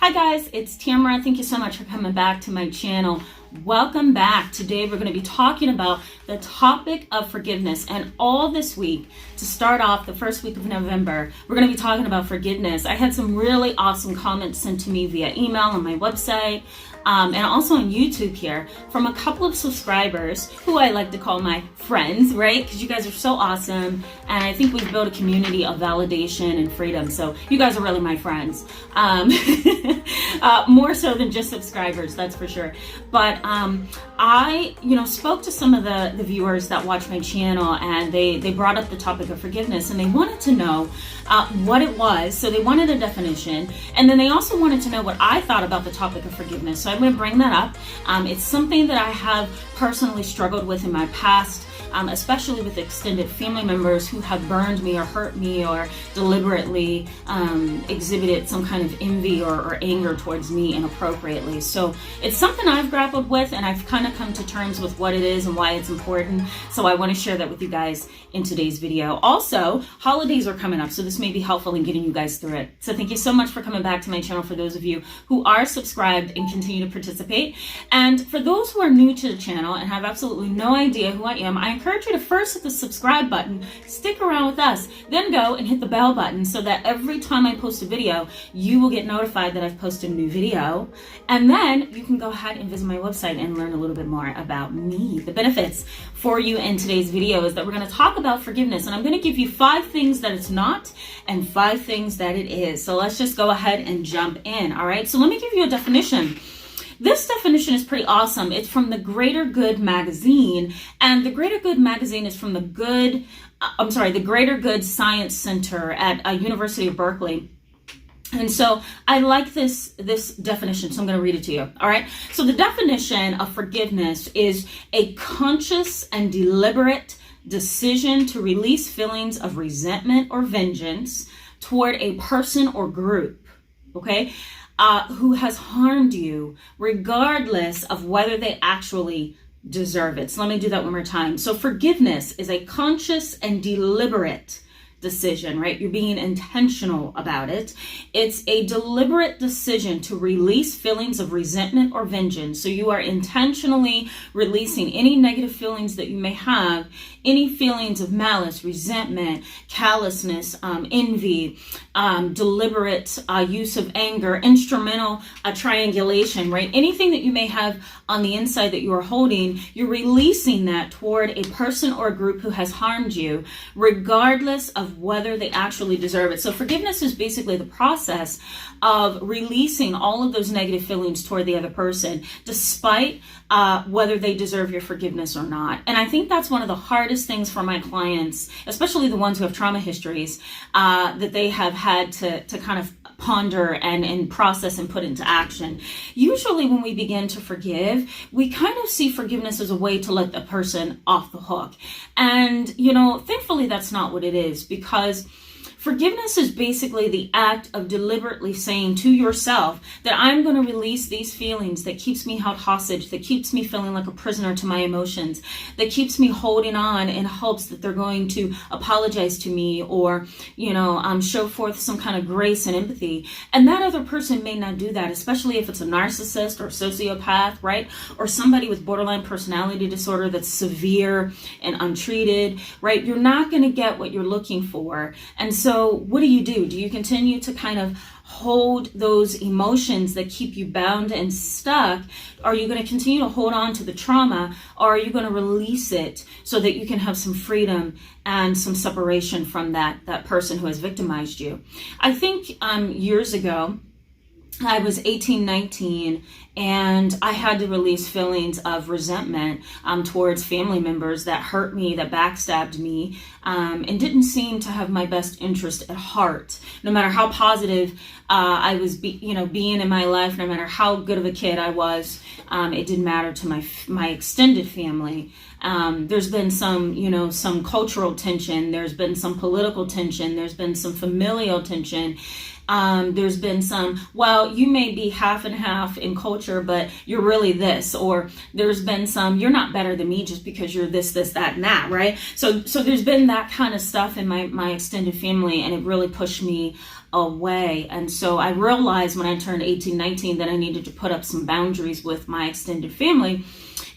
Hi guys, it's Tamara. Thank you so much for coming back to my channel. Welcome back. Today we're going to be talking about the topic of forgiveness, and all this week, to start off the first week of November, we're going to be talking about forgiveness. I had some really awesome comments sent to me via email on my website and also on YouTube here from a couple of subscribers who I like to call my friends, right? Because you guys are so awesome, and I think we've built a community of validation and freedom. So you guys are really my friends, more so than just subscribers, that's for sure. But I, spoke to some of the viewers that watch my channel, and they brought up the topic of forgiveness, and they wanted to know what it was. So they wanted a definition, and then they also wanted to know what I thought about the topic of forgiveness. So I'm going to bring that up. It's something that I have personally struggled with in my past, especially with extended family members who have burned me or hurt me or deliberately exhibited some kind of envy or anger towards me inappropriately. So it's something I've grappled with, and I've kind of come to terms with what it is and why it's important. So I want to share that with you guys in today's video. Also, holidays are coming up, so this may be helpful in getting you guys through it. So thank you so much for coming back to my channel, for those of you who are subscribed and continue to participate. And for those who are new to the channel and have absolutely no idea who I am, I encourage you to first hit the subscribe button, stick around with us, then go and hit the bell button so that every time I post a video, you will get notified that I've posted a new video. And then you can go ahead and visit my website and learn a little bit more about me. The benefits for you in today's video is that we're going to talk about forgiveness, and I'm going to give you 5 things that it's not and 5 things that it is. So let's just go ahead and jump in. All right. So let me give you a definition. This definition is pretty awesome. It's from the Greater Good magazine, and the Greater Good magazine is from the Greater Good Science Center at University of Berkeley. And so I like this definition, so I'm going to read it to you. All right. So the definition of forgiveness is a conscious and deliberate decision to release feelings of resentment or vengeance toward a person or group, okay, who has harmed you, regardless of whether they actually deserve it. So let me do that one more time. So forgiveness is a conscious and deliberate decision, right? You're being intentional about it. It's a deliberate decision to release feelings of resentment or vengeance. So you are intentionally releasing any negative feelings that you may have, any feelings of malice, resentment, callousness, envy, deliberate use of anger, instrumental triangulation, right? Anything that you may have on the inside that you are holding, you're releasing that toward a person or a group who has harmed you, regardless of whether they actually deserve it. So forgiveness is basically the process of releasing all of those negative feelings toward the other person, despite whether they deserve your forgiveness or not. And I think that's one of the hardest things for my clients, especially the ones who have trauma histories, that they have had to kind of ponder and process and put into action. Usually when we begin to forgive, we kind of see forgiveness as a way to let the person off the hook. And, thankfully that's not what it is, because forgiveness is basically the act of deliberately saying to yourself that I'm going to release these feelings that keeps me held hostage, that keeps me feeling like a prisoner to my emotions, that keeps me holding on in hopes that they're going to apologize to me or, show forth some kind of grace and empathy. And that other person may not do that, especially if it's a narcissist or sociopath, right? Or somebody with borderline personality disorder that's severe and untreated, right? You're not going to get what you're looking for. And so what do? Do you continue to kind of hold those emotions that keep you bound and stuck? Are you going to continue to hold on to the trauma, or are you going to release it so that you can have some freedom and some separation from that person who has victimized you? I think years ago, I was 18, 19, and I had to release feelings of resentment towards family members that hurt me, that backstabbed me, and didn't seem to have my best interest at heart. No matter how positive I was, being in my life, no matter how good of a kid I was, it didn't matter to my extended family. There's been some cultural tension. There's been some political tension. There's been some familial tension. There's been some, well, you may be half and half in culture, but you're really this, or there's been some, you're not better than me just because you're this, that, and that, right? So there's been that kind of stuff in my extended family, and it really pushed me away. And so I realized when I turned 18, 19 that I needed to put up some boundaries with my extended family.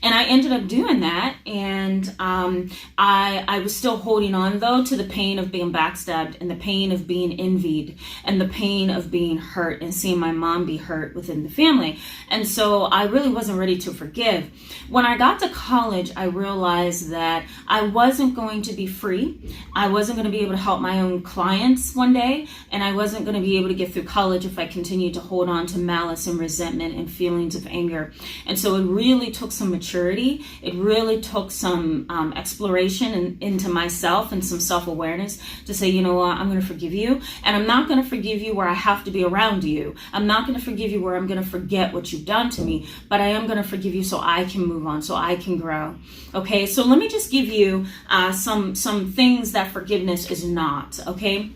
And I ended up doing that, and I was still holding on, though, to the pain of being backstabbed and the pain of being envied and the pain of being hurt and seeing my mom be hurt within the family. And so I really wasn't ready to forgive. When I got to college, I realized that I wasn't going to be free. I wasn't going to be able to help my own clients one day, and I wasn't going to be able to get through college if I continued to hold on to malice and resentment and feelings of anger. And so it really took some maturity. It really took some exploration into myself and some self-awareness to say, you know what, I'm going to forgive you. And I'm not going to forgive you where I have to be around you. I'm not going to forgive you where I'm going to forget what you've done to me. But I am going to forgive you so I can move on, so I can grow. Okay, so let me just give you some things that forgiveness is not. Okay.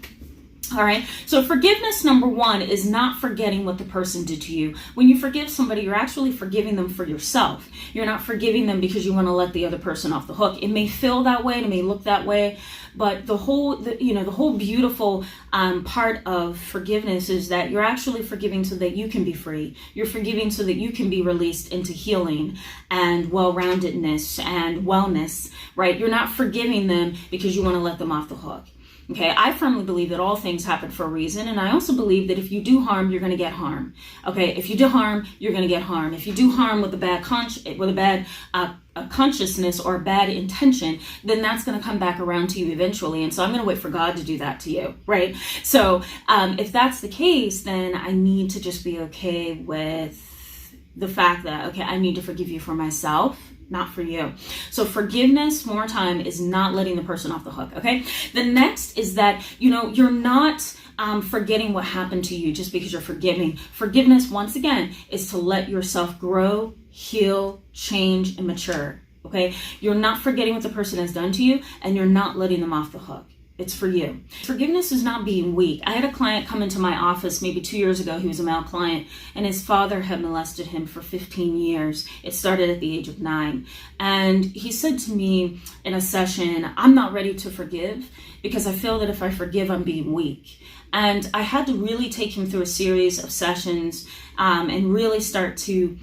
All right. So forgiveness, number one, is not forgetting what the person did to you. When you forgive somebody, you're actually forgiving them for yourself. You're not forgiving them because you want to let the other person off the hook. It may feel that way. It may look that way. But the whole beautiful part of forgiveness is that you're actually forgiving so that you can be free. You're forgiving so that you can be released into healing and well-roundedness and wellness, right? You're not forgiving them because you want to let them off the hook. Okay, I firmly believe that all things happen for a reason, and I also believe that if you do harm, you're going to get harm. Okay, if you do harm, you're going to get harm. If you do harm with a bad consciousness or a bad intention, then that's going to come back around to you eventually. And so I'm going to wait for God to do that to you, right? So if that's the case, then I need to just be okay with the fact that, okay, I need to forgive you for myself, not for you. So forgiveness, one more time, is not letting the person off the hook, okay? The next is that, you're not forgetting what happened to you just because you're forgiving. Forgiveness, once again, is to let yourself grow, heal, change, and mature, okay? You're not forgetting what the person has done to you, and you're not letting them off the hook. It's for you. Forgiveness is not being weak. I had a client come into my office maybe 2 years ago. He was a male client, and his father had molested him for 15 years. It started at the age of 9. And he said to me in a session, I'm not ready to forgive because I feel that if I forgive, I'm being weak. And I had to really take him through a series of sessions and really start to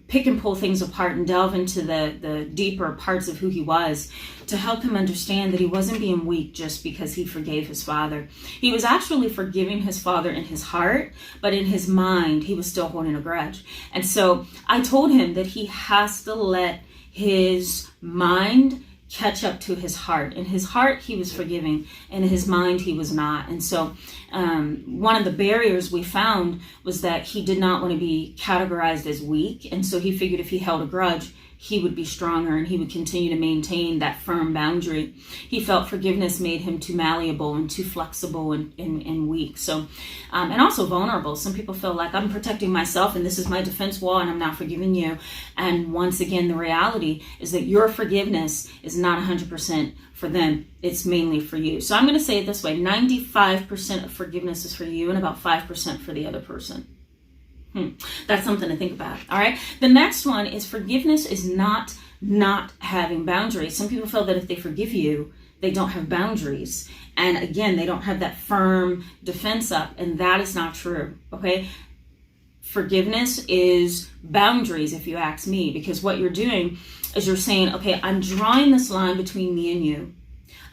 pick and pull things apart and delve into the deeper parts of who he was to help him understand that he wasn't being weak just because he forgave his father. He was actually forgiving his father in his heart, but in his mind, he was still holding a grudge. And so I told him that he has to let his mind catch up to his heart. In his heart, he was forgiving. In his mind, he was not. And so one of the barriers we found was that he did not want to be categorized as weak. And so he figured if he held a grudge, he would be stronger and he would continue to maintain that firm boundary. He felt forgiveness made him too malleable and too flexible and weak. So, and also vulnerable. Some people feel like I'm protecting myself and this is my defense wall and I'm not forgiving you. And once again, the reality is that your forgiveness is not 100% for them. It's mainly for you. So I'm going to say it this way. 95% of forgiveness is for you and about 5% for the other person. That's something to think about. All right. The next one is forgiveness is not having boundaries. Some people feel that if they forgive you, they don't have boundaries. And again, they don't have that firm defense up. And that is not true. Okay. Forgiveness is boundaries, if you ask me, because what you're doing is you're saying, okay, I'm drawing this line between me and you.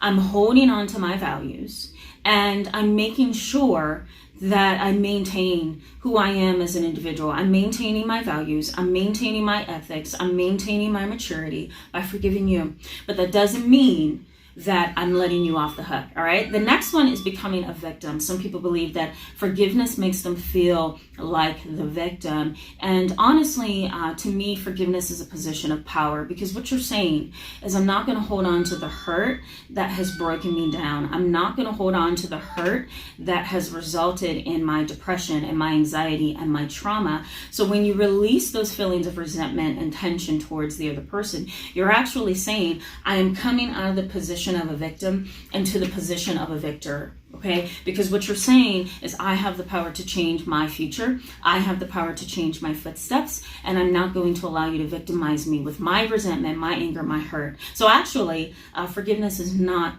I'm holding on to my values and I'm making sure that I maintain who I am as an individual. I'm maintaining my values. I'm maintaining my ethics. I'm maintaining my maturity by forgiving you. But that doesn't mean that I'm letting you off the hook, all right? The next one is becoming a victim. Some people believe that forgiveness makes them feel like the victim. And honestly, to me, forgiveness is a position of power because what you're saying is I'm not going to hold on to the hurt that has broken me down. I'm not going to hold on to the hurt that has resulted in my depression and my anxiety and my trauma. So when you release those feelings of resentment and tension towards the other person, you're actually saying, I am coming out of the position position of a victim into the position of a victor. Okay, because what you're saying is, I have the power to change my future. I have the power to change my footsteps, and I'm not going to allow you to victimize me with my resentment, my anger, my hurt. So actually, forgiveness is not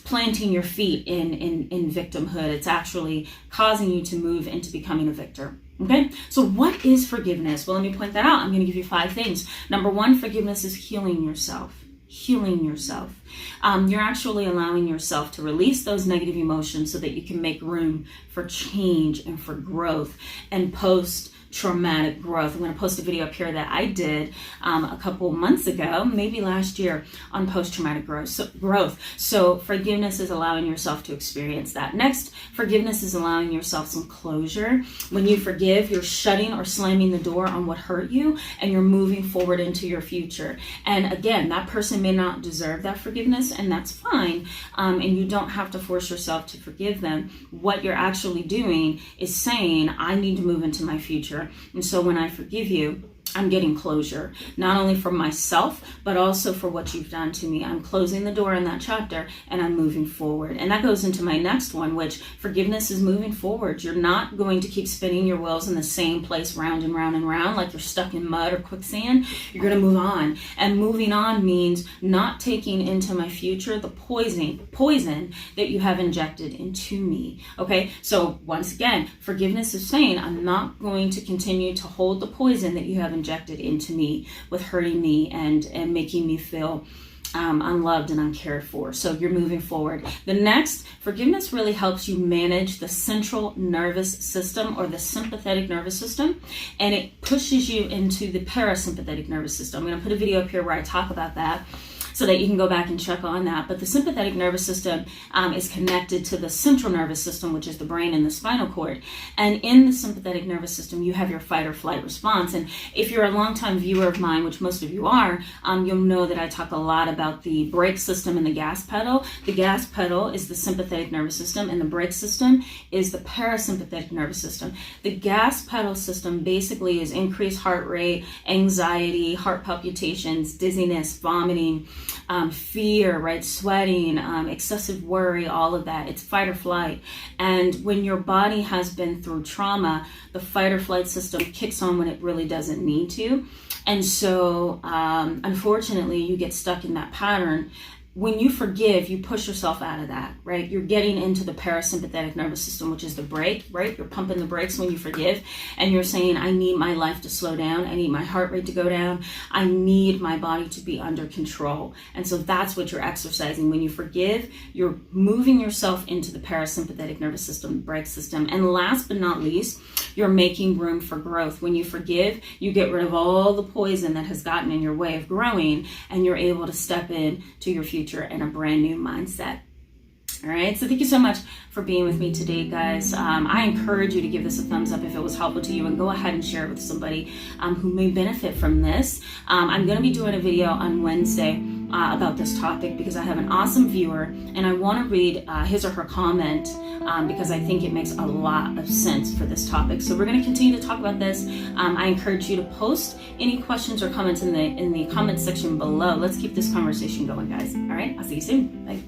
planting your feet in victimhood. It's actually causing you to move into becoming a victor. Okay, so what is forgiveness? Well, let me point that out. I'm going to give you 5 things. Number 1, forgiveness is healing yourself. Healing yourself. You're actually allowing yourself to release those negative emotions so that you can make room for change and for growth and post-traumatic growth. I'm going to post a video up here that I did a couple months ago, maybe last year, on post-traumatic growth. So forgiveness is allowing yourself to experience that. Next, forgiveness is allowing yourself some closure. When you forgive, you're shutting or slamming the door on what hurt you, and you're moving forward into your future. And again, that person may not deserve that forgiveness, and that's fine. And you don't have to force yourself to forgive them. What you're actually doing is saying, I need to move into my future. And so when I forgive you, I'm getting closure, not only for myself, but also for what you've done to me. I'm closing the door in that chapter, and I'm moving forward. And that goes into my next one, which forgiveness is moving forward. You're not going to keep spinning your wheels in the same place round and round and round like you're stuck in mud or quicksand. You're going to move on. And moving on means not taking into my future the poison that you have injected into me. Okay, so once again, forgiveness is saying, I'm not going to continue to hold the poison that you have injected into me with hurting me and making me feel unloved and uncared for. So you're moving forward. The next, forgiveness really helps you manage the central nervous system, or the sympathetic nervous system, and it pushes you into the parasympathetic nervous system. I'm going to put a video up here where I talk about that, so that you can go back and check on that. But the sympathetic nervous system is connected to the central nervous system, which is the brain and the spinal cord. And in the sympathetic nervous system, you have your fight or flight response. And if you're a longtime viewer of mine, which most of you are, you'll know that I talk a lot about the brake system and the gas pedal. The gas pedal is the sympathetic nervous system, and the brake system is the parasympathetic nervous system. The gas pedal system basically is increased heart rate, anxiety, heart palpitations, dizziness, vomiting, fear, right? Sweating, excessive worry, all of that. It's fight or flight. And when your body has been through trauma, the fight or flight system kicks on when it really doesn't need to. And so, unfortunately, you get stuck in that pattern. When you forgive, you push yourself out of that, right? You're getting into the parasympathetic nervous system, which is the brake, right? You're pumping the brakes when you forgive, and you're saying, I need my life to slow down. I need my heart rate to go down. I need my body to be under control. And so that's what you're exercising. When you forgive, you're moving yourself into the parasympathetic nervous system, brake system. And last but not least, you're making room for growth. When you forgive, you get rid of all the poison that has gotten in your way of growing, and you're able to step in to your future in a brand new mindset. All right, so thank you so much for being with me today, guys. I encourage you to give this a thumbs up if it was helpful to you, and go ahead and share it with somebody who may benefit from this. I'm going to be doing a video on Wednesday about this topic because I have an awesome viewer, and I want to read his or her comment because I think it makes a lot of sense for this topic. So we're going to continue to talk about this. I encourage you to post any questions or comments in the comment section below. Let's keep this conversation going, guys. All right, I'll see you soon. Bye.